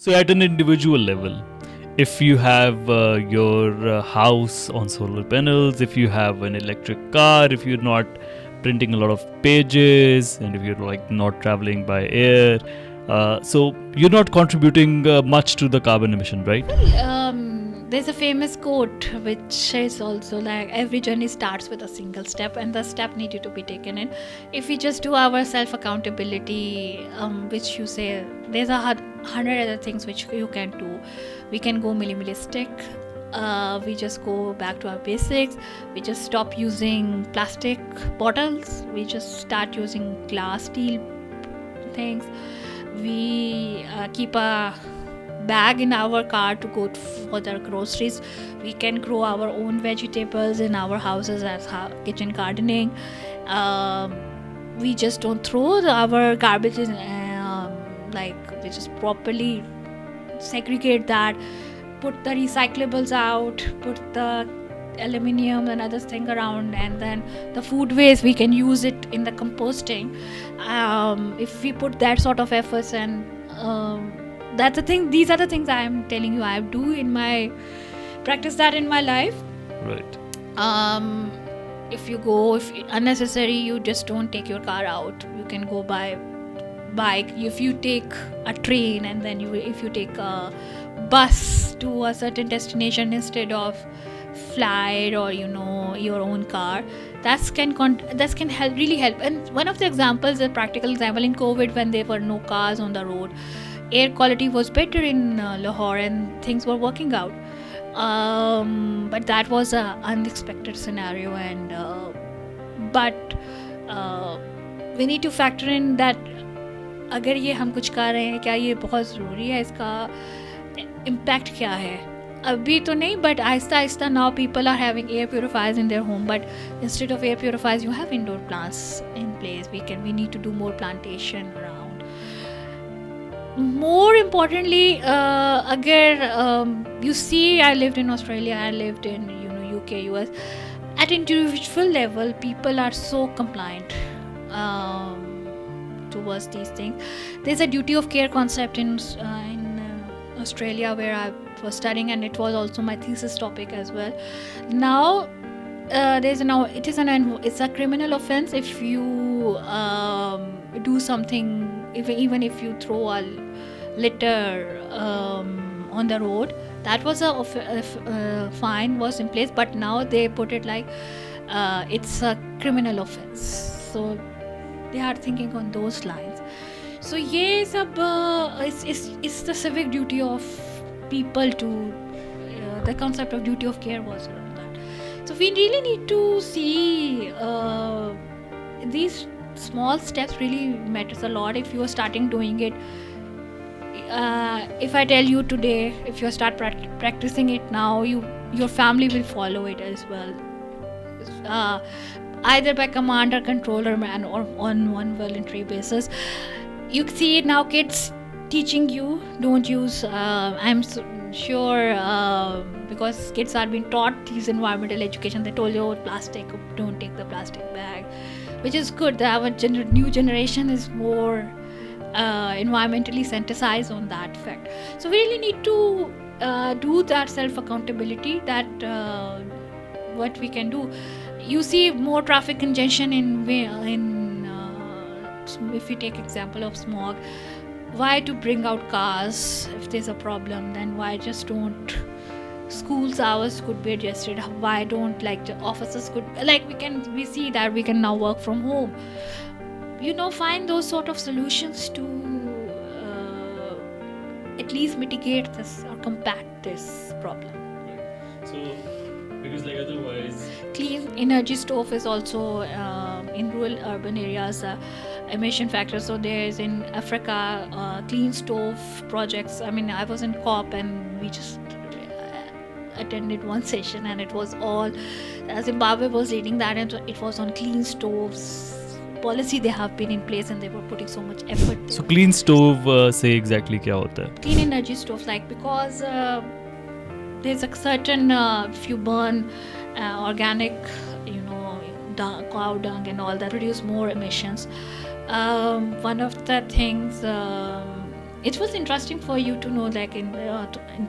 So at an individual level, if you have your house on solar panels, if you have an electric car, if you're not printing a lot of pages, and if you're like not traveling by air, so you're not contributing much to the carbon emission, right? There's a famous quote which is also like every journey starts with a single step, and the step needed to be taken in. If we just do our self accountability, which you say, there's a hundred other things which you can do. We can go minimalistic. We just go back to our basics. We just stop using plastic bottles. We just start using glass, steel things. We keep a bag in our car to go for the groceries. We can grow our own vegetables in our houses as kitchen gardening. We just don't throw our garbage in, like we just properly segregate that, put the recyclables out, put the aluminium and other thing around, and then the food waste we can use it in the composting. If we put that sort of efforts, and that's the thing, these are the things I am telling you I do in my practice that in my life. Right. If unnecessary, you just don't take your car out. You can go by bike. If you take a train, and then if you take a bus to a certain destination instead of flight or your own car, that can help, really help. And one of the examples, a practical example, in COVID, when there were no cars on the road, air quality was better in Lahore, and things were working out. But that was an unexpected scenario, and but we need to factor in that अगर ये हम कुछ कर रहे हैं, क्या ये बहुत ज़रूरी है, इसका इम्पैक्ट क्या है. अभी तो नहीं, but Aahista Aahista now people are having air purifiers in their home, but instead of air purifiers you have indoor plants in place. We need to do more plantation around. More importantly, agar you see, I lived in Australia, I lived in UK, US. At individual level, people are so compliant towards these things. There's a duty of care concept in Australia where I was studying, and it was also my thesis topic as well. Now it's a criminal offense if you do something, even if you throw a litter on the road. That was a fine was in place, but now they put it like it's a criminal offense. So they are thinking on those lines. So ये सब it's the civic duty of people to the concept of duty of care was around that. So we really need to see these small steps really matters a lot. If you are starting doing it, if I tell you today, if you start practicing it now, your family will follow it as well. Either by command or control, or on one voluntary basis. You see it now, kids teaching you don't use. I'm sure because kids are being taught these environmental education. They told you plastic, don't take the plastic bag, which is good. Our new generation is more environmentally sensitized on that fact. So we really need to do that self accountability. That what we can do. You see more traffic congestion if you take example of smog. Why to bring out cars if there's a problem? Then why just don't schools hours could be adjusted? Why don't like the offices could like we see that we can now work from home. Find those sort of solutions to at least mitigate this or combat this problem. So because like otherwise, clean energy stove is also in rural urban areas emission factor. So there's in Africa clean stove projects. I mean, I was in COP and we just attended one session, and it was all Zimbabwe was leading that, and it was on clean stoves policy they have been in place, and they were putting so much effort there. So clean stove say exactly क्या होता है? Clean energy stoves, like because there's a certain if you burn organic cow dung and all that, produce more emissions. One of the things it was interesting for you to know, like in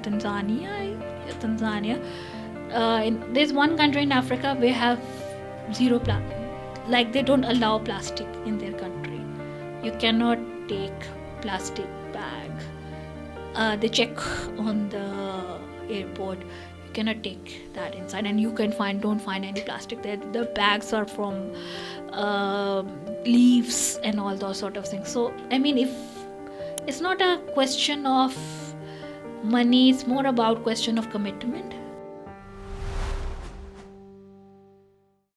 Tanzania, there's one country in Africa where have zero like they don't allow plastic in their country. You cannot take plastic bag. They check on the airport. You cannot take that inside, and you don't find any plastic there. The bags are from leaves and all those sort of things. So I mean, if it's not a question of money, it's more about question of commitment.